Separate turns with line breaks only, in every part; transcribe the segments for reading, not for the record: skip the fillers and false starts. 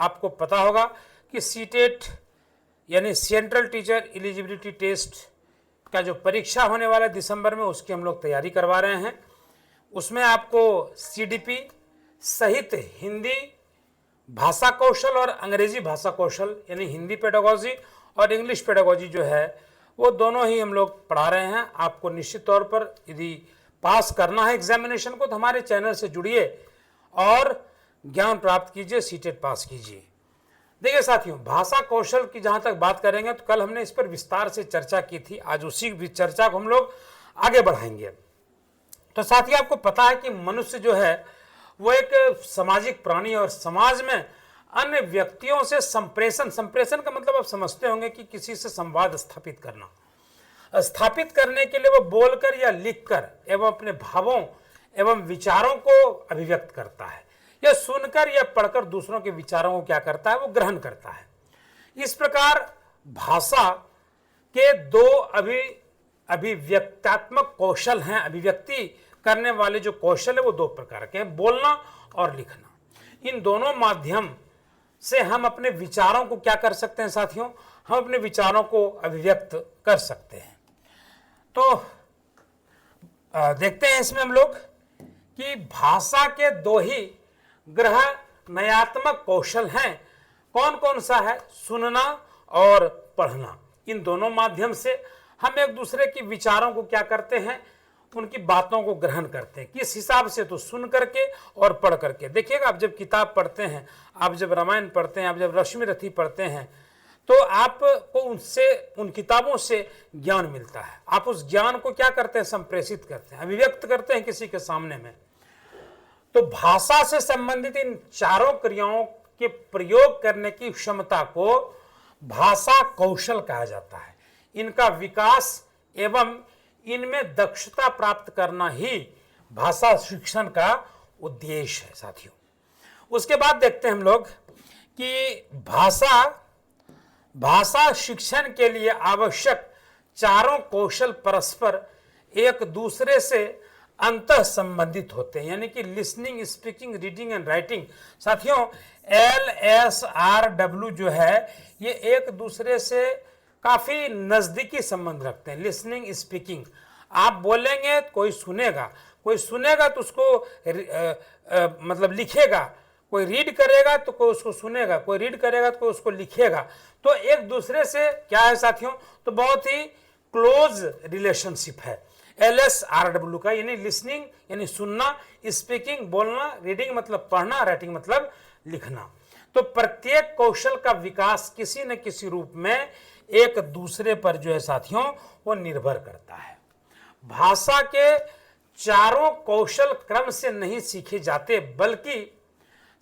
आपको पता होगा कि सीटेट यानी सेंट्रल टीचर एलिजिबिलिटी टेस्ट का जो परीक्षा होने वाला है दिसंबर में, उसकी हम लोग तैयारी करवा रहे हैं। उसमें आपको सीडीपी सहित हिंदी भाषा कौशल और अंग्रेजी भाषा कौशल यानी हिंदी पेडागोजी और इंग्लिश पेडागोजी जो है वो दोनों ही हम लोग पढ़ा रहे हैं। आपको निश्चित तौर पर यदि पास करना है एग्जामिनेशन को तो हमारे चैनल से जुड़िए और ज्ञान प्राप्त कीजिए, सीटेट पास कीजिए। देखिए साथियों, भाषा कौशल की जहाँ तक बात करेंगे तो कल हमने इस पर विस्तार से चर्चा की थी, आज उसी चर्चा को हम लोग आगे बढ़ाएंगे। तो साथियों, आपको पता है कि मनुष्य जो है वो एक सामाजिक प्राणी और समाज में अन्य व्यक्तियों से संप्रेषण का मतलब आप समझते होंगे कि किसी से संवाद स्थापित करने के लिए वो बोलकर या लिखकर एवं अपने भावों एवं विचारों को अभिव्यक्त करता है, या सुनकर या पढ़कर दूसरों के विचारों को क्या करता है, वो ग्रहण करता है। इस प्रकार भाषा के दो अभिव्यक्तात्मक कौशल हैं। अभिव्यक्ति करने वाले जो कौशल है वो दो प्रकार के हैं, बोलना और लिखना। इन दोनों माध्यम से हम अपने विचारों को क्या कर सकते हैं साथियों, हम अपने विचारों को अभिव्यक्त कर सकते हैं। तो देखते हैं इसमें हम लोग कि भाषा के दो ही ग्रहणयात्मक कौशल हैं। कौन कौन सा है? सुनना और पढ़ना। इन दोनों माध्यम से हम एक दूसरे के विचारों को क्या करते हैं, उनकी बातों को ग्रहण करते हैं। किस हिसाब से? तो सुन करके और पढ़ करके। देखिएगा, आप जब किताब पढ़ते हैं, आप जब रामायण पढ़ते हैं, आप जब रश्मि रथी पढ़ते हैं, तो आपको उन किताबों से ज्ञान मिलता है। आप उस ज्ञान को क्या करते हैं? संप्रेषित करते हैं, अभिव्यक्त करते हैं किसी के सामने में। तो भाषा से संबंधित इन चारों क्रियाओं के प्रयोग करने की क्षमता को भाषा कौशल कहा जाता है। इनका विकास एवं इनमें दक्षता प्राप्त करना ही भाषा शिक्षण का उद्देश्य है साथियों। उसके बाद देखते हैं हम लोग कि भाषा शिक्षण के लिए आवश्यक चारों कौशल परस्पर एक दूसरे से अंतः संबंधित होते हैं, यानी कि listening, speaking, reading and writing. साथियों, LSRW जो है ये एक दूसरे से काफी नजदीकी संबंध रखते हैं। लिसनिंग, स्पीकिंग, आप बोलेंगे तो कोई सुनेगा तो उसको मतलब लिखेगा, कोई रीड करेगा तो कोई उसको सुनेगा, कोई रीड करेगा तो कोई उसको लिखेगा। तो एक दूसरे से क्या है साथियों, तो बहुत ही क्लोज रिलेशनशिप है LSRW का, यानी लिसनिंग यानी सुनना, स्पीकिंग बोलना, रीडिंग मतलब पढ़ना, राइटिंग मतलब लिखना। तो प्रत्येक कौशल का विकास किसी न किसी रूप में एक दूसरे पर जो है साथियों वो निर्भर करता है। भाषा के चारों कौशल क्रम से नहीं सीखे जाते, बल्कि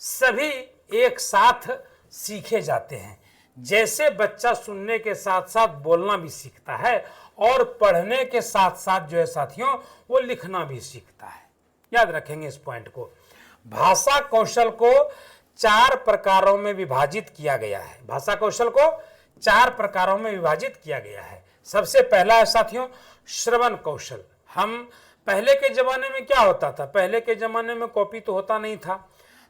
सभी एक साथ सीखे जाते हैं। जैसे बच्चा सुनने के साथ साथ बोलना भी सीखता है और पढ़ने के साथ साथ जो है साथियों वो लिखना भी सीखता है। याद रखेंगे इस पॉइंट को। भाषा कौशल को 4 प्रकारों में विभाजित किया गया है। भाषा कौशल को 4 प्रकारों में विभाजित किया गया है। सबसे पहला है साथियों श्रवण कौशल। हम पहले के जमाने में क्या होता था, पहले के जमाने में कॉपी तो होता नहीं था,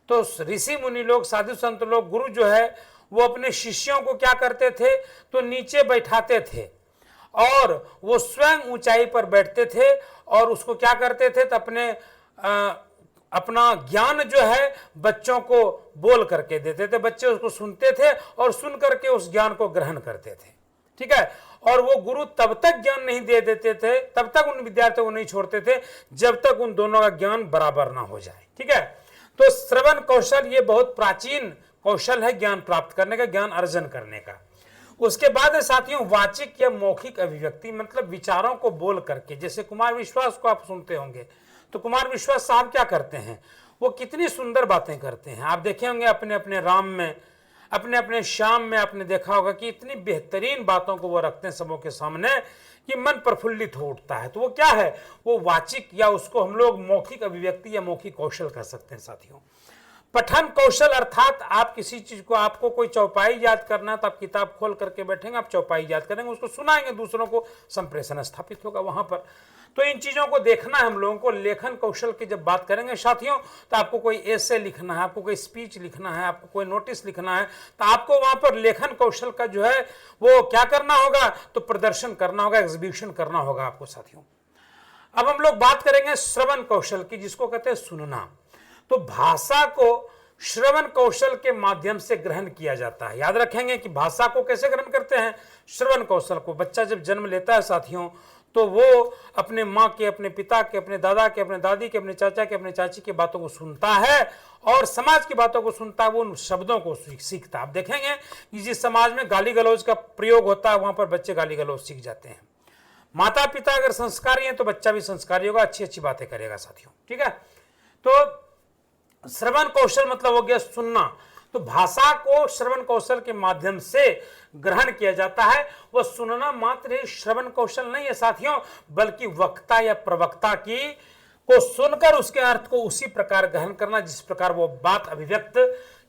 तो ऋषि मुनि लोग, साधु संत लोग, गुरु जो है वो अपने शिष्यों को क्या करते थे, तो नीचे बैठाते थे और वो स्वयं ऊंचाई पर बैठते थे और उसको क्या करते थे, तो अपना ज्ञान जो है बच्चों को बोल करके देते थे। बच्चे उसको सुनते थे और सुन करके उस ज्ञान को ग्रहण करते थे। ठीक है, और वो गुरु तब तक ज्ञान नहीं दे देते थे, तब तक उन विद्यार्थियों को नहीं छोड़ते थे जब तक उन दोनों का ज्ञान बराबर ना हो जाए। ठीक है, तो श्रवण कौशल ये बहुत प्राचीन कौशल है ज्ञान प्राप्त करने का, ज्ञान अर्जन करने का। उसके बाद साथियों वाचिक या मौखिक अभिव्यक्ति, मतलब विचारों को बोल करके। जैसे कुमार विश्वास को आप सुनते होंगे, तो कुमार विश्वास साहब क्या करते हैं, वो कितनी सुंदर बातें करते हैं। आप देखे होंगे अपने अपने राम में, अपने अपने श्याम में आपने देखा होगा कि इतनी बेहतरीन बातों को वो रखते हैं सबों के सामने कि मन प्रफुल्लित हो उठता है। तो वो क्या है, वो वाचिक या उसको हम लोग मौखिक अभिव्यक्ति या मौखिक कौशल कह सकते हैं साथियों। पठन कौशल अर्थात आप किसी चीज को, आपको कोई चौपाई याद करना है तो आप किताब खोल करके बैठेंगे, आप चौपाई याद करेंगे, उसको सुनाएंगे दूसरों को, संप्रेषण स्थापित होगा वहां पर। तो इन चीजों को देखना है हम लोगों को। लेखन कौशल की जब बात करेंगे साथियों, तो आपको कोई एसे लिखना है, आपको कोई स्पीच लिखना है, आपको कोई नोटिस लिखना है, तो आपको वहां पर लेखन कौशल का जो है वो क्या करना होगा, तो प्रदर्शन करना होगा, एग्जीबिशन करना होगा आपको साथियों। अब हम लोग बात करेंगे श्रवण कौशल की, जिसको कहते हैं सुनना। तो भाषा को श्रवण कौशल के माध्यम से ग्रहण किया जाता है। याद रखेंगे कि भाषा को कैसे ग्रहण करते हैं, श्रवण कौशल को। बच्चा जब जन्म लेता है साथियों, तो वो अपने माँ के, अपने पिता के, अपने दादा के, अपने दादी के, अपने चाचा के, अपने चाची की बातों को सुनता है और समाज की बातों को सुनता है, वो उन शब्दों को सीखता है। आप देखेंगे कि जिस समाज में गाली गलौज का प्रयोग होता है, वहां पर बच्चे गाली गलौज सीख जाते हैं। माता पिता अगर संस्कारी हैं तो बच्चा भी संस्कारी होगा, अच्छी अच्छी बातें करेगा साथियों, ठीक है। तो श्रवण कौशल मतलब हो गया सुनना। तो भाषा को श्रवण कौशल के माध्यम से ग्रहण किया जाता है। वह सुनना मात्र ही श्रवण कौशल नहीं है साथियों, बल्कि वक्ता या प्रवक्ता की को सुनकर उसके अर्थ को उसी प्रकार ग्रहण करना जिस प्रकार वो बात अभिव्यक्त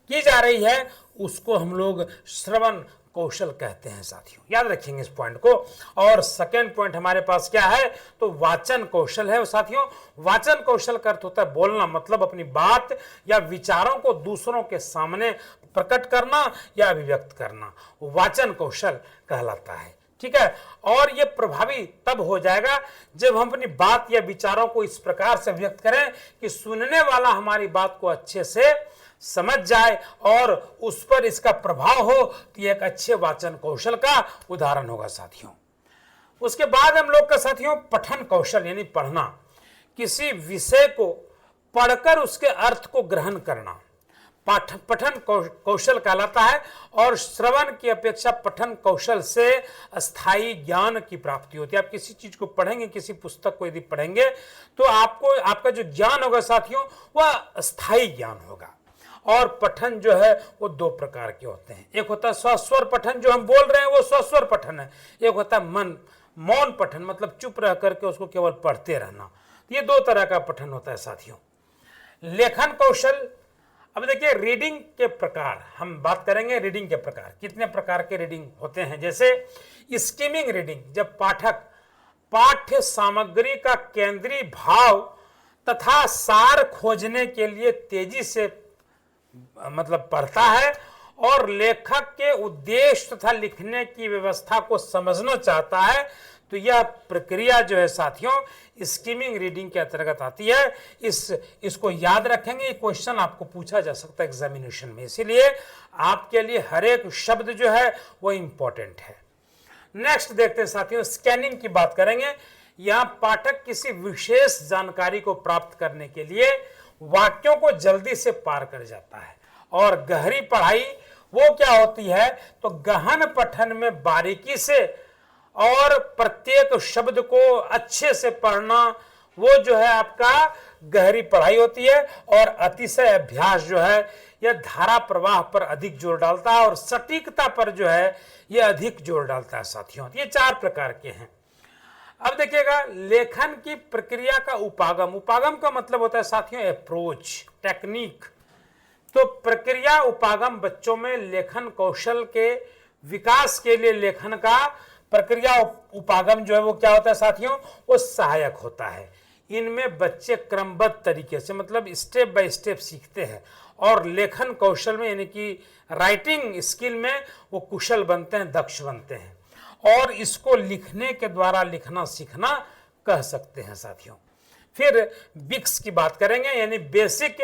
की जा रही है, उसको हम लोग श्रवण कौशल कहते हैं साथियों। याद रखेंगे इस पॉइंट को। और सेकेंड पॉइंट हमारे पास क्या है, तो वाचन कौशल है साथियों। वाचन कौशल का अर्थ होता है बोलना, मतलब अपनी बात या विचारों को दूसरों के सामने प्रकट करना या अभिव्यक्त करना, वाचन कौशल कहलाता है, ठीक है। और यह प्रभावी तब हो जाएगा जब हम अपनी बात या विचारों को इस प्रकार से व्यक्त करें कि सुनने वाला हमारी बात को अच्छे से समझ जाए और उस पर इसका प्रभाव हो, तो एक अच्छे वाचन कौशल का उदाहरण होगा साथियों। उसके बाद हम लोग का साथियों पठन कौशल, यानी पढ़ना। किसी विषय को पढ़कर उसके अर्थ को ग्रहण करना पठन कौशल कहलाता है। और श्रवण की अपेक्षा पठन कौशल से अस्थायी ज्ञान की प्राप्ति होती है। आप किसी चीज को पढ़ेंगे, किसी पुस्तक को यदि पढ़ेंगे, तो आपको आपका जो ज्ञान होगा साथियों वह अस्थायी ज्ञान होगा। और पठन जो है वो दो प्रकार के होते हैं। एक होता है स्वस्वर पठन, जो हम बोल रहे हैं वो स्वस्वर पठन है। एक होता है मौन पठन, मतलब चुप रह करके उसको केवल पढ़ते रहना। ये दो तरह का पठन होता है साथियों। लेखन कौशल, अब देखिए रीडिंग के प्रकार, हम बात करेंगे रीडिंग के प्रकार। कितने प्रकार के रीडिंग होते हैं, जैसे स्किमिंग रीडिंग, जब पाठक पाठ्य सामग्री का केंद्रीय भाव तथा सार खोजने के लिए तेजी से मतलब पढ़ता है और लेखक के उद्देश्य तथा लिखने की व्यवस्था को समझना चाहता है, तो यह प्रक्रिया जो है साथियों स्किमिंग रीडिंग के अंतर्गत आती है। इसको याद रखेंगे, ये क्वेश्चन आपको पूछा जा सकता है एग्जामिनेशन में, इसीलिए आपके लिए हर एक शब्द जो है वो इंपॉर्टेंट है। नेक्स्ट देखते हैं साथियों, स्कैनिंग की बात करेंगे। यहां पाठक किसी विशेष जानकारी को प्राप्त करने के लिए वाक्यों को जल्दी से पार कर जाता है। और गहरी पढ़ाई वो क्या होती है, तो गहन पठन में बारीकी से और प्रत्येक शब्द को अच्छे से पढ़ना, वो जो है आपका गहरी पढ़ाई होती है। और अतिशय अभ्यास जो है यह धारा प्रवाह पर अधिक जोर डालता है और सटीकता पर जो है यह अधिक जोर डालता है साथियों। ये चार प्रकार के हैं। अब देखिएगा लेखन की प्रक्रिया का उपागम। उपागम का मतलब होता है साथियों अप्रोच, टेक्निक। तो प्रक्रिया उपागम बच्चों में लेखन कौशल के विकास के लिए लेखन का प्रक्रिया उपागम जो है वो क्या होता है साथियों, वो सहायक होता है। इनमें बच्चे क्रमबद्ध तरीके से मतलब स्टेप बाय स्टेप सीखते हैं और लेखन कौशल में यानी कि राइटिंग स्किल में वो कुशल बनते हैं, दक्ष बनते हैं। और इसको लिखने के द्वारा लिखना सीखना कह सकते हैं साथियों। फिर बिक्स की बात करेंगे, यानी बेसिक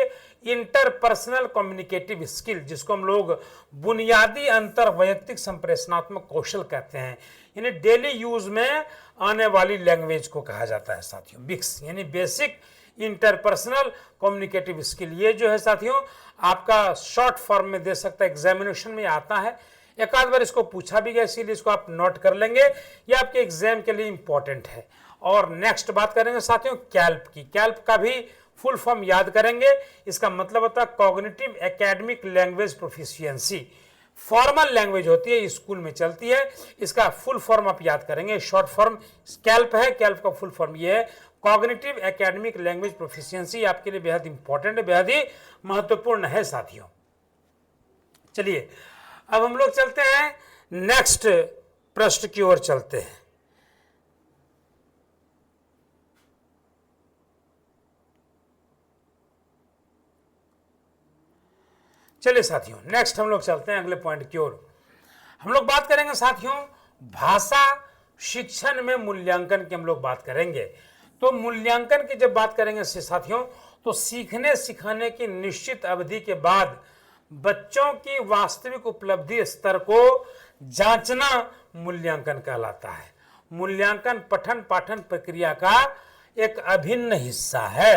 इंटरपर्सनल कम्युनिकेटिव स्किल, जिसको हम लोग बुनियादी अंतर वैयक्तिक संप्रेषणात्मक कौशल कहते हैं। यानी डेली यूज में आने वाली लैंग्वेज को कहा जाता है साथियों बिक्स, यानी बेसिक इंटरपर्सनल कम्युनिकेटिव स्किल। ये जो है साथियों आपका शॉर्ट फॉर्म में दे सकता है, एग्जामिनेशन में आता है, एक आध बार इसको पूछा भी गया, इसीलिए इसको आप नोट कर लेंगे, ये आपके एग्जाम के लिए इंपॉर्टेंट है। और नेक्स्ट बात करेंगे साथियों कैल्प की। कैल्प का भी फुल फॉर्म याद करेंगे। इसका मतलब होता है cognitive academic language proficiency. Formal language होती है, स्कूल में चलती है, इसका फुल फॉर्म आप याद करेंगे। शॉर्ट फॉर्म कैल्प है, कैल्प का फुल फॉर्म ये है कॉग्निटिव एकेडमिक लैंग्वेज प्रोफिशिएंसी। आपके लिए बेहद इंपॉर्टेंट है, बेहद ही महत्वपूर्ण है साथियों। चलिए अब हम लोग चलते हैं नेक्स्ट प्रश्न की ओर चलते हैं। चलिए साथियों, नेक्स्ट हम लोग चलते हैं अगले पॉइंट की ओर। हम लोग बात करेंगे साथियों भाषा शिक्षण में मूल्यांकन की हम लोग बात करेंगे। तो मूल्यांकन की जब बात करेंगे साथियों, तो सीखने सिखाने की निश्चित अवधि के बाद बच्चों की वास्तविक उपलब्धि स्तर को जांचना मूल्यांकन कहलाता है। मूल्यांकन पठन पाठन प्रक्रिया का एक अभिन्न हिस्सा है।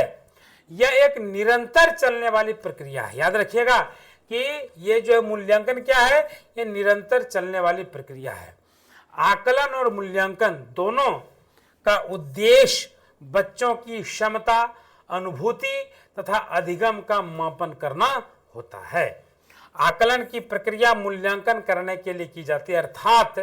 यह एक निरंतर चलने वाली प्रक्रिया है। याद रखिएगा कि ये जो मूल्यांकन क्या है, ये निरंतर चलने वाली प्रक्रिया है। आकलन और मूल्यांकन दोनों का उद्देश्य बच्चों की क्षमता, अनुभूति तथा अधिगम का मापन करना होता है। आकलन की प्रक्रिया मूल्यांकन करने के लिए की जाती है, अर्थात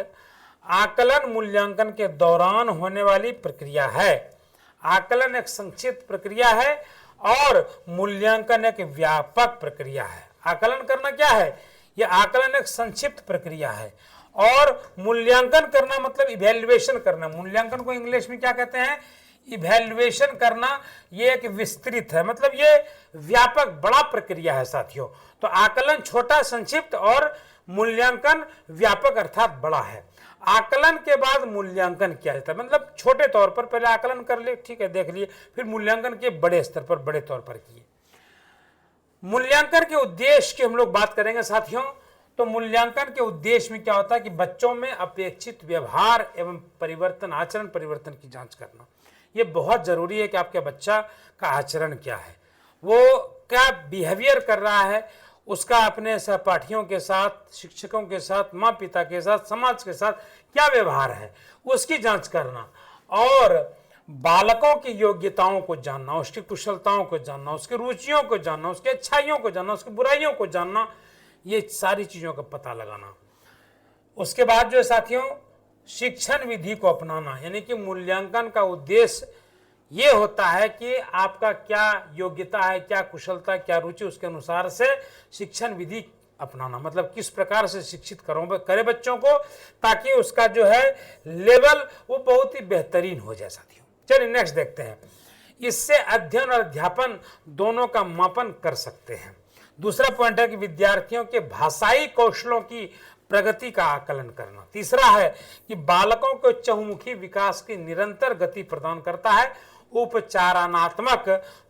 आकलन मूल्यांकन के दौरान होने वाली प्रक्रिया है। आकलन एक संक्षिप्त प्रक्रिया है और मूल्यांकन एक व्यापक प्रक्रिया है। आकलन करना क्या है? यह आकलन एक संक्षिप्त प्रक्रिया है और मूल्यांकन करना मतलब इवैल्यूएशन करना। मूल्यांकन को इंग्लिश में क्या कहते हैं? इवैल्यूएशन करना। ये एक विस्तृत है, मतलब ये व्यापक बड़ा प्रक्रिया है साथियों। तो आकलन छोटा संक्षिप्त और मूल्यांकन व्यापक अर्थात बड़ा है। आकलन के बाद मूल्यांकन किया जाता है, मतलब छोटे तौर पर पहले आकलन कर लिए, ठीक है, देख लिए, फिर मूल्यांकन के बड़े स्तर पर बड़े तौर पर किए। मूल्यांकन के उद्देश्य की हम लोग बात करेंगे साथियों। तो मूल्यांकन के उद्देश्य में क्या होता है कि बच्चों में अपेक्षित व्यवहार एवं परिवर्तन, आचरण परिवर्तन की जांच करना। ये बहुत जरूरी है कि आपके बच्चा का आचरण क्या है, वो क्या बिहेवियर कर रहा है, उसका अपने सहपाठियों के साथ, शिक्षकों के साथ, माँ पिता के साथ, समाज के साथ क्या व्यवहार है, उसकी जांच करना। और बालकों की योग्यताओं को जानना, उसकी कुशलताओं को जानना, उसकी रुचियों को जानना, उसकी अच्छाइयों को जानना, उसकी बुराइयों को जानना, ये सारी चीज़ों का पता लगाना। उसके बाद जो है साथियों शिक्षण विधि को अपनाना, यानी कि मूल्यांकन का उद्देश्य ये होता है कि आपका क्या योग्यता है, क्या कुशलता, क्या रुचि, उसके अनुसार से शिक्षण विधि अपनाना। मतलब किस प्रकार से शिक्षित करे बच्चों को, ताकि उसका जो है लेवल वो बहुत ही बेहतरीन हो जाए साथियों। चलिए नेक्स्ट देखते हैं। इससे अध्ययन और अध्यापन दोनों का मापन कर सकते हैं। दूसरा पॉइंट है कि विद्यार्थियों के भाषाई कौशलों की प्रगति का आकलन करना। तीसरा है कि बालकों को चहुमुखी विकास की निरंतर गति प्रदान करता है, उपचारात्मक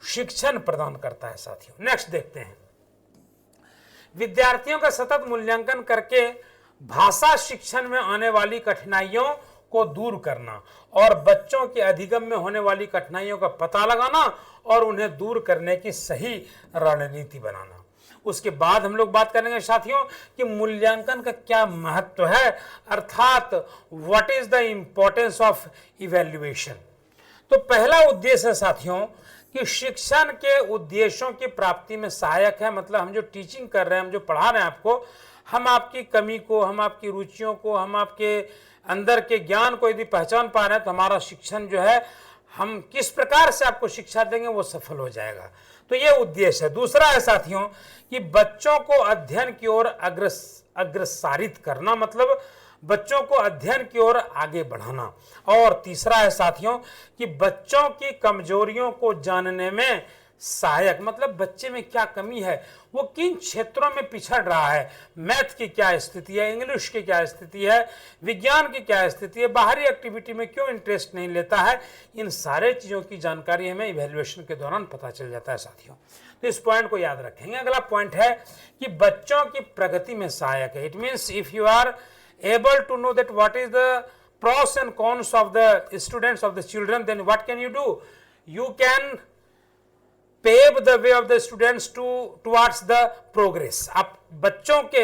शिक्षण प्रदान करता है साथियों। नेक्स्ट देखते हैं। विद्यार्थियों का सतत मूल्यांकन करके भाषा शिक्षण में आने वाली कठिनाइयों को दूर करना और बच्चों के अधिगम में होने वाली कठिनाइयों का पता लगाना और उन्हें दूर करने की सही रणनीति बनाना। उसके बाद हम लोग बात करेंगे साथियों कि मूल्यांकन का क्या महत्व है, अर्थात what is the importance of evaluation. तो पहला उद्देश्य है साथियों कि शिक्षण के उद्देश्यों की प्राप्ति में सहायक है। मतलब हम जो टीचिंग कर रहे हैं, हम जो पढ़ा रहे हैं आपको, हम आपकी कमी को, हम आपकी रुचियों को, हम आपके अंदर के ज्ञान को यदि पहचान पा रहे हैं तो हमारा शिक्षण जो है, हम किस प्रकार से आपको शिक्षा देंगे वो सफल हो जाएगा। तो ये उद्देश्य है। दूसरा है साथियों कि बच्चों को अध्ययन की ओर अग्रसारित करना, मतलब बच्चों को अध्ययन की ओर आगे बढ़ाना। और तीसरा है साथियों कि बच्चों की कमजोरियों को जानने में सहायक, मतलब बच्चे में क्या कमी है, वो किन क्षेत्रों में पिछड़ रहा है, मैथ की क्या स्थिति है, इंग्लिश की क्या स्थिति है, विज्ञान की क्या स्थिति है, बाहरी एक्टिविटी में क्यों इंटरेस्ट नहीं लेता है, इन सारे चीज़ों की जानकारी हमें इवैल्यूएशन के दौरान पता चल जाता है साथियों। तो इस पॉइंट को याद रखेंगे। अगला पॉइंट है कि बच्चों की प्रगति में सहायक है। It means if you are able to know that what is the pros and cons of the students, of the children, then what can you do? You can pave the way of the students towards the progress. आप बच्चों के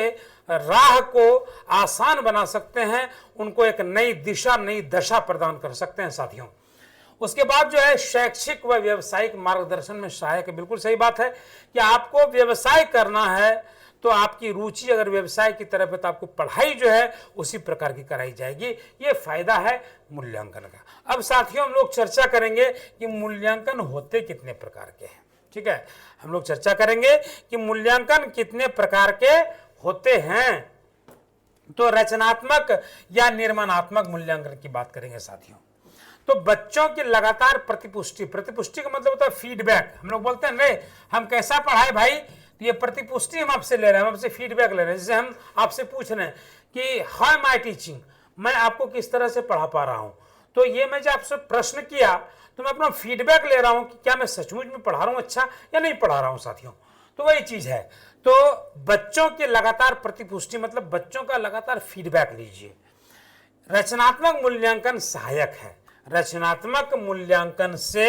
राह को आसान बना सकते हैं, उनको एक नई दिशा, नई दशा प्रदान कर सकते हैं साथियों। उसके बाद जो है शैक्षिक व व्यावसायिक मार्गदर्शन में सहायक है। बिल्कुल सही बात है कि आपको व्यवसाय करना है तो आपकी रुचि अगर व्यवसाय की तरफ है तो आपको पढ़ाई जो है उसी प्रकार की कराई जाएगी। ये फायदा है मूल्यांकन का। अब साथियों हम लोग चर्चा करेंगे कि मूल्यांकन होते कितने प्रकार के हैं। ठीक है, हम लोग चर्चा करेंगे कि मूल्यांकन कितने प्रकार के होते हैं। तो रचनात्मक या निर्माणात्मक मूल्यांकन की बात करेंगे साथियों। तो बच्चों की लगातार प्रतिपुष्टि का मतलब होता है फीडबैक। हम लोग बोलते हैं नहीं हम कैसा पढ़ाए भाई, तो ये प्रतिपुष्टि हम आपसे ले रहे हैं, हम आपसे फीडबैक ले रहे हैं। जैसे हम आपसे पूछ रहे हैं कि हाउ एम आई टीचिंग, मैं आपको किस तरह से पढ़ा पा रहा हूं। तो ये मैं जब आपसे प्रश्न किया तो मैं अपना फीडबैक ले रहा हूं कि क्या मैं सचमुच में पढ़ा रहा हूं अच्छा या नहीं पढ़ा रहा हूं साथियों। तो वही चीज है। तो बच्चों के लगातार प्रतिपुष्टि मतलब बच्चों का लगातार फीडबैक लीजिए। रचनात्मक मूल्यांकन सहायक है। रचनात्मक मूल्यांकन से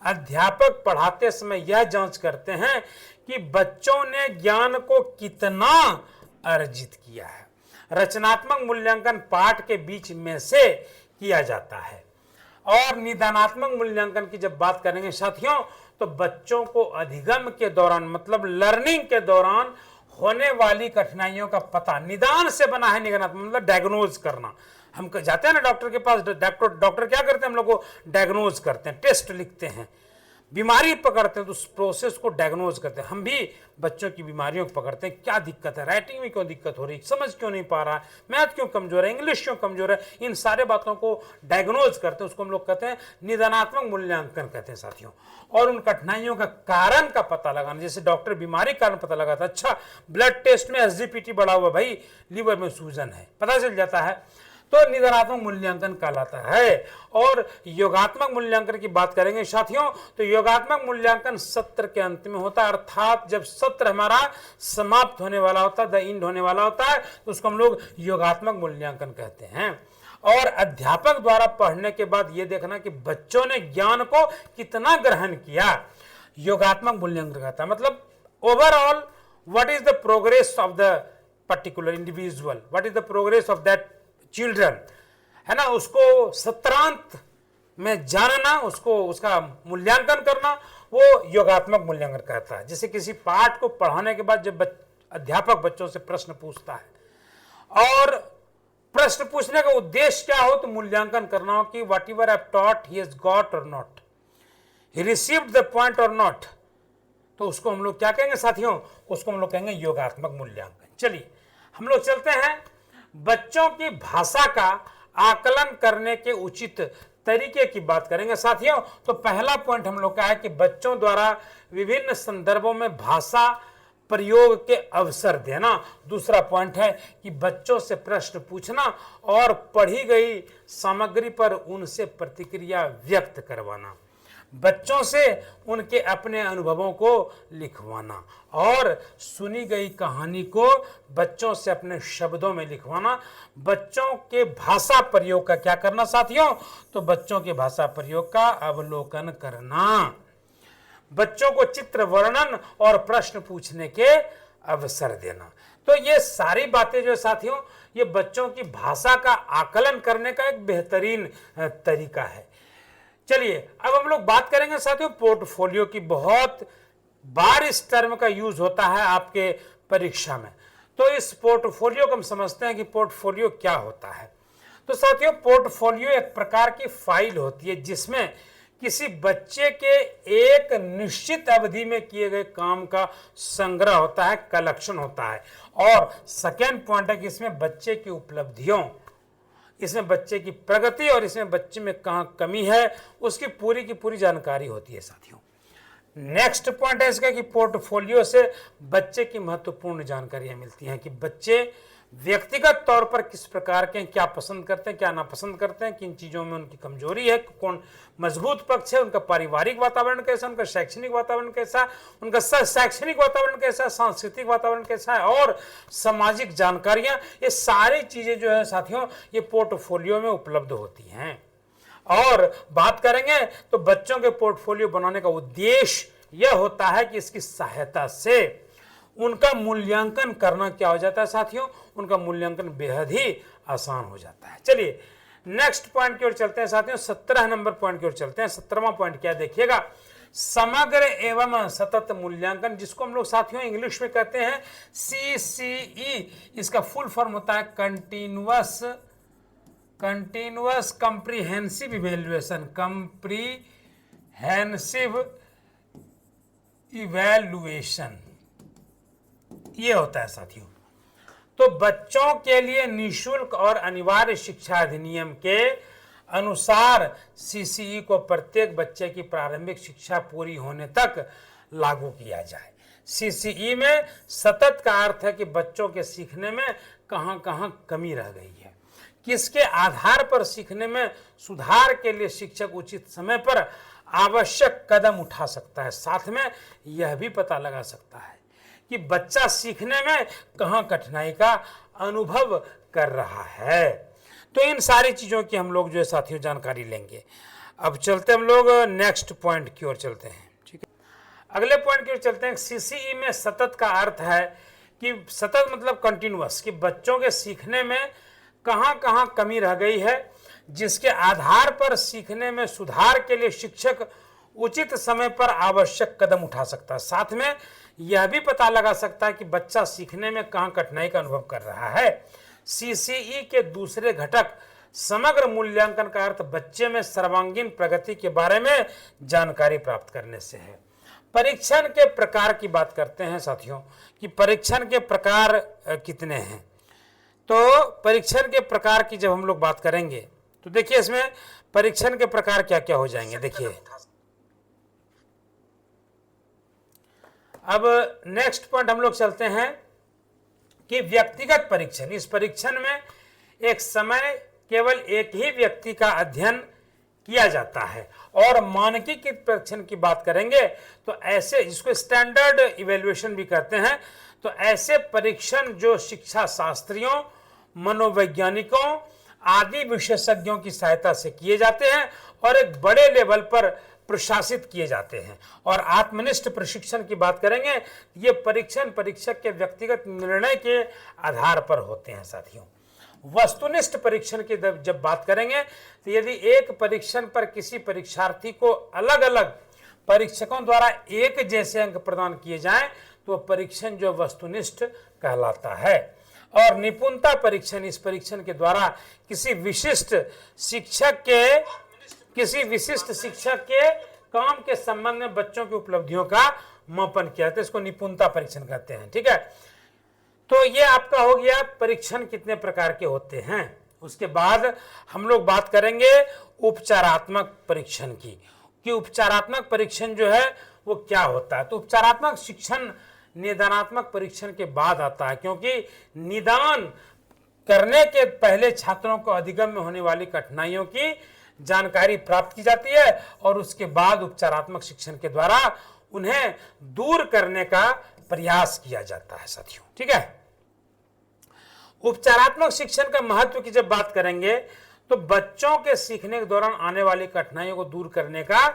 अध्यापक पढ़ाते समय यह जांच करते हैं कि बच्चों ने ज्ञान को कितना अर्जित किया है। रचनात्मक मूल्यांकन पाठ के बीच में से किया जाता है। और निदानात्मक मूल्यांकन की जब बात करेंगे साथियों, तो बच्चों को अधिगम के दौरान मतलब लर्निंग के दौरान होने वाली कठिनाइयों का पता, निदान से बना है निदानात्मक मतलब डायग्नोज करना। हम जाते हैं ना डॉक्टर के पास, डॉक्टर क्या करते हैं, हम लोग को डायग्नोज करते हैं, टेस्ट लिखते हैं, बीमारी पकड़ते हैं तो उस प्रोसेस को डायग्नोज करते हैं। हम भी बच्चों की बीमारियों को पकड़ते हैं, क्या दिक्कत है, राइटिंग में क्यों दिक्कत हो रही, समझ क्यों नहीं पा रहा, मैथ क्यों कमजोर है, इंग्लिश क्यों कमजोर है, इन सारे बातों को डायग्नोज करते हैं। उसको हम लोग कहते हैं निदानात्मक मूल्यांकन कहते हैं साथियों। और उन कठिनाइयों का कारण का पता लगाना, जैसे डॉक्टर बीमारी कारण पता लगाता, अच्छा ब्लड टेस्ट में एसजीपीटी बढ़ा हुआ, भाई लीवर में सूजन है, पता चल जाता है, तो निदानात्मक मूल्यांकन कहलाता है। और योगात्मक मूल्यांकन की बात करेंगे साथियों, तो योगात्मक मूल्यांकन सत्र के अंत में होता है, अर्थात जब सत्र हमारा समाप्त होने वाला होता है, द एंड होने वाला होता है, तो उसको हम लोग योगात्मक मूल्यांकन कहते हैं। और अध्यापक द्वारा पढ़ने के बाद यह देखना कि बच्चों ने ज्ञान को कितना ग्रहण किया, योगात्मक मूल्यांकन कहता है। मतलब overall what is the progress of the particular individual, what is the progress of that children, है ना, उसको सत्रांत में जानना, उसको उसका मूल्यांकन करना, वो योगात्मक मूल्यांकन कहता है। जैसे किसी पाठ को पढ़ाने के बाद जब अध्यापक बच्चों से प्रश्न पूछता है और प्रश्न पूछने का उद्देश्य क्या हो, तो मूल्यांकन करना हो कि whatever I taught he has got और नॉट, ही रिसीव्ड द पॉइंट और नॉट, तो उसको हम लोग क्या कहेंगे साथियों, उसको हम लोग कहेंगे योगात्मक मूल्यांकन। चलिए हम लोग चलते हैं बच्चों की भाषा का आकलन करने के उचित तरीके की बात करेंगे साथियों। तो पहला पॉइंट हम लोग का है कि बच्चों द्वारा विभिन्न संदर्भों में भाषा प्रयोग के अवसर देना। दूसरा पॉइंट है कि बच्चों से प्रश्न पूछना और पढ़ी गई सामग्री पर उनसे प्रतिक्रिया व्यक्त करवाना, बच्चों से उनके अपने अनुभवों को लिखवाना और सुनी गई कहानी को बच्चों से अपने शब्दों में लिखवाना। बच्चों के भाषा प्रयोग का क्या करना साथियों, तो बच्चों के भाषा प्रयोग का अवलोकन करना, बच्चों को चित्र वर्णन और प्रश्न पूछने के अवसर देना। तो ये सारी बातें जो साथियों, ये बच्चों की भाषा का आकलन करने का एक बेहतरीन तरीका है। चलिए अब हम लोग बात करेंगे साथियों पोर्टफोलियो की। बहुत बार इस टर्म का यूज होता है आपके परीक्षा में, तो इस पोर्टफोलियो को हम समझते हैं कि पोर्टफोलियो क्या होता है। तो साथियों पोर्टफोलियो एक प्रकार की फाइल होती है जिसमें किसी बच्चे के एक निश्चित अवधि में किए गए काम का संग्रह होता है, कलेक्शन होता है। और सेकेंड पॉइंट है कि इसमें बच्चे की उपलब्धियों, इसमें बच्चे की प्रगति और इसमें बच्चे में कहाँ कमी है उसकी पूरी की पूरी जानकारी होती है साथियों। नेक्स्ट पॉइंट है इसका कि पोर्टफोलियो से बच्चे की महत्वपूर्ण जानकारियां मिलती हैं कि बच्चे व्यक्तिगत तौर पर किस प्रकार के, क्या पसंद करते हैं, क्या नापसंद करते हैं, किन चीज़ों में उनकी कमजोरी है, कौन मजबूत पक्ष है, उनका पारिवारिक वातावरण कैसा, उनका शैक्षणिक वातावरण कैसा, उनका शैक्षणिक वातावरण कैसा, सांस्कृतिक वातावरण कैसा है और सामाजिक जानकारियां, ये सारी चीज़ें जो है साथियों ये पोर्टफोलियो में उपलब्ध होती हैं। और बात करेंगे तो बच्चों के पोर्टफोलियो बनाने का उद्देश्य यह होता है कि इसकी सहायता से उनका मूल्यांकन करना क्या हो जाता है साथियों, उनका मूल्यांकन बेहद ही आसान हो जाता है। चलिए नेक्स्ट पॉइंट की ओर चलते हैं साथियों, 17 नंबर पॉइंट की ओर चलते हैं। 17वां पॉइंट क्या देखिएगा, समग्र एवं सतत मूल्यांकन, जिसको हम लोग साथियों इंग्लिश में कहते हैं CCE। इसका फुल फॉर्म होता है continuous comprehensive evaluation, comprehensive evaluation, ये होता है साथियों। तो बच्चों के लिए निःशुल्क और अनिवार्य शिक्षा अधिनियम के अनुसार CCE को प्रत्येक बच्चे की प्रारंभिक शिक्षा पूरी होने तक लागू किया जाए। सीसीई में सतत का अर्थ है कि बच्चों के सीखने में कहां कहां कमी रह गई है, किसके आधार पर सीखने में सुधार के लिए शिक्षक उचित समय पर आवश्यक कदम उठा सकता है। साथ में यह भी पता लगा सकता है कि बच्चा सीखने में कहां कठिनाई का अनुभव कर रहा है। तो इन सारी चीज़ों की हम लोग जो है साथियों जानकारी लेंगे। अब चलते हम लोग नेक्स्ट पॉइंट की ओर चलते हैं। ठीक है, अगले पॉइंट की ओर चलते हैं। सीसीई में सतत का अर्थ है कि सतत मतलब कंटिन्यूअस, कि बच्चों के सीखने में कहां कहां कमी रह गई है, जिसके आधार पर सीखने में सुधार के लिए शिक्षक उचित समय पर आवश्यक कदम उठा सकता है। साथ में यह भी पता लगा सकता है कि बच्चा सीखने में कहां कठिनाई का अनुभव कर रहा है। सीसीई के दूसरे घटक समग्र मूल्यांकन का अर्थ बच्चे में सर्वांगीण प्रगति के बारे में जानकारी प्राप्त करने से है। परीक्षण के प्रकार की बात करते हैं साथियों कि परीक्षण के प्रकार कितने हैं। तो परीक्षण के प्रकार की जब हम लोग बात करेंगे तो देखिए इसमें परीक्षण के प्रकार क्या क्या हो जाएंगे। देखिए अब नेक्स्ट पॉइंट हम लोग चलते हैं कि व्यक्तिगत परीक्षण। इस परीक्षण में एक समय केवल एक ही व्यक्ति का अध्ययन किया जाता है। और मानकीकृत परीक्षण की बात करेंगे तो ऐसे, जिसको स्टैंडर्ड इवैल्यूएशन भी कहते हैं, तो ऐसे परीक्षण जो शिक्षा शास्त्रियों, मनोवैज्ञानिकों आदि विशेषज्ञों की सहायता से किए जाते हैं और एक बड़े लेवल पर प्रशासित किए जाते हैं। और आत्मनिष्ठ प्रशिक्षण की बात करेंगे, ये परीक्षण परीक्षक के व्यक्तिगत निर्णय के आधार पर होते हैं साथियों। वस्तुनिष्ठ परीक्षण की जब बात करेंगे तो यदि एक परीक्षण पर किसी परीक्षार्थी को अलग अलग परीक्षकों द्वारा एक जैसे अंक प्रदान किए जाएं तो परीक्षण जो वस्तुनिष्ठ कहलाता है। और निपुणता परीक्षण, इस परीक्षण के द्वारा किसी विशिष्ट शिक्षक के काम के संबंध में बच्चों की उपलब्धियों का मापन किया जाता है। इसको निपुणता परीक्षण कहते हैं। ठीक है, तो ये आपका हो गया परीक्षण कितने प्रकार के होते हैं। उसके बाद हम लोग बात करेंगे उपचारात्मक परीक्षण की, कि उपचारात्मक परीक्षण जो है वो क्या होता है। तो उपचारात्मक शिक्षण निदानात्मक परीक्षण के बाद आता है, क्योंकि निदान करने के पहले छात्रों को अधिगम में होने वाली कठिनाइयों की जानकारी प्राप्त की जाती है और उसके बाद उपचारात्मक शिक्षण के द्वारा उन्हें दूर करने का प्रयास किया जाता है साथियों। ठीक है, उपचारात्मक शिक्षण का महत्व की जब बात करेंगे तो बच्चों के सीखने के दौरान आने वाली कठिनाइयों को दूर करने का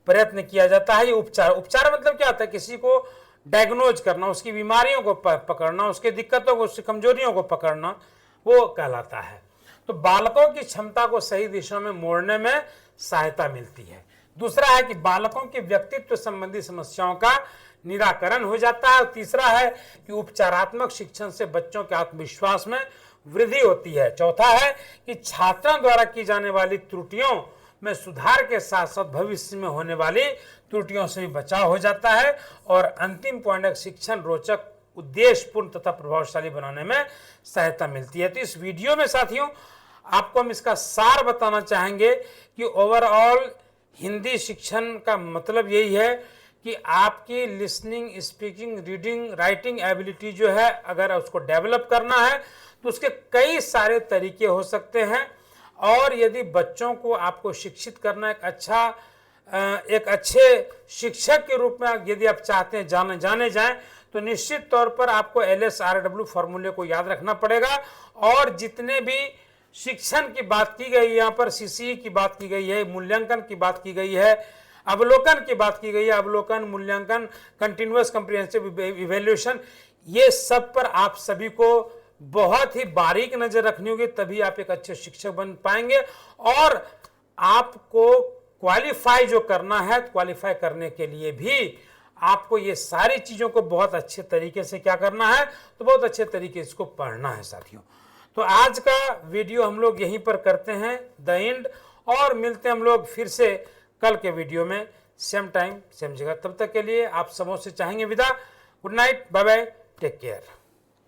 प्रयत्न किया जाता है। ये उपचार मतलब क्या होता है, किसी को डायग्नोज करना, उसकी बीमारियों को पकड़ना, उसके दिक्कतों को, उसकी कमजोरियों को पकड़ना, वो कहलाता है। तो बालकों की क्षमता को सही दिशा में मोड़ने में सहायता मिलती है। दूसरा है कि बालकों के व्यक्तित्व संबंधी समस्याओं का निराकरण हो जाता है। तीसरा है कि उपचारात्मक शिक्षण से बच्चों के आत्मविश्वास में वृद्धि होती है। चौथा है कि छात्रों द्वारा की जाने वाली त्रुटियों में सुधार के साथ साथ भविष्य में होने वाली त्रुटियों से भी बचाव हो जाता है। और अंतिम पॉइंट है, शिक्षण रोचक, उद्देश्यपूर्ण तथा प्रभावशाली बनाने में सहायता मिलती है। तो इस वीडियो में साथियों आपको हम इसका सार बताना चाहेंगे कि ओवरऑल हिंदी शिक्षण का मतलब यही है कि आपकी listening, speaking, reading, writing ability जो है अगर उसको डेवलप करना है तो उसके कई सारे तरीके हो सकते हैं। और यदि बच्चों को आपको शिक्षित करना एक अच्छे शिक्षक के रूप में यदि आप चाहते हैं जाने जाएं तो निश्चित तौर पर आपको LSRW फॉर्मूले को याद रखना पड़ेगा। और जितने भी शिक्षण की बात की गई, यहाँ पर CCE की बात की गई है, मूल्यांकन की बात की गई है, अवलोकन की बात की गई है, अवलोकन, मूल्यांकन, कंटिन्यूअस कॉम्प्रिहेंसिव इवैल्यूएशन, ये सब पर आप सभी को बहुत ही बारीक नजर रखनी होगी, तभी आप एक अच्छे शिक्षक बन पाएंगे। और आपको क्वालिफाई जो करना है, क्वालिफाई करने के लिए भी आपको ये सारी चीजों को बहुत अच्छे तरीके से क्या करना है, तो बहुत अच्छे तरीके से इसको पढ़ना है साथियों। तो आज का वीडियो हम लोग यहीं पर करते हैं द एंड, और मिलते हैं हम लोग फिर से कल के वीडियो में, सेम टाइम सेम जगह। तब तक के लिए आप सबों से चाहेंगे विदा। Good night, bye bye, take care.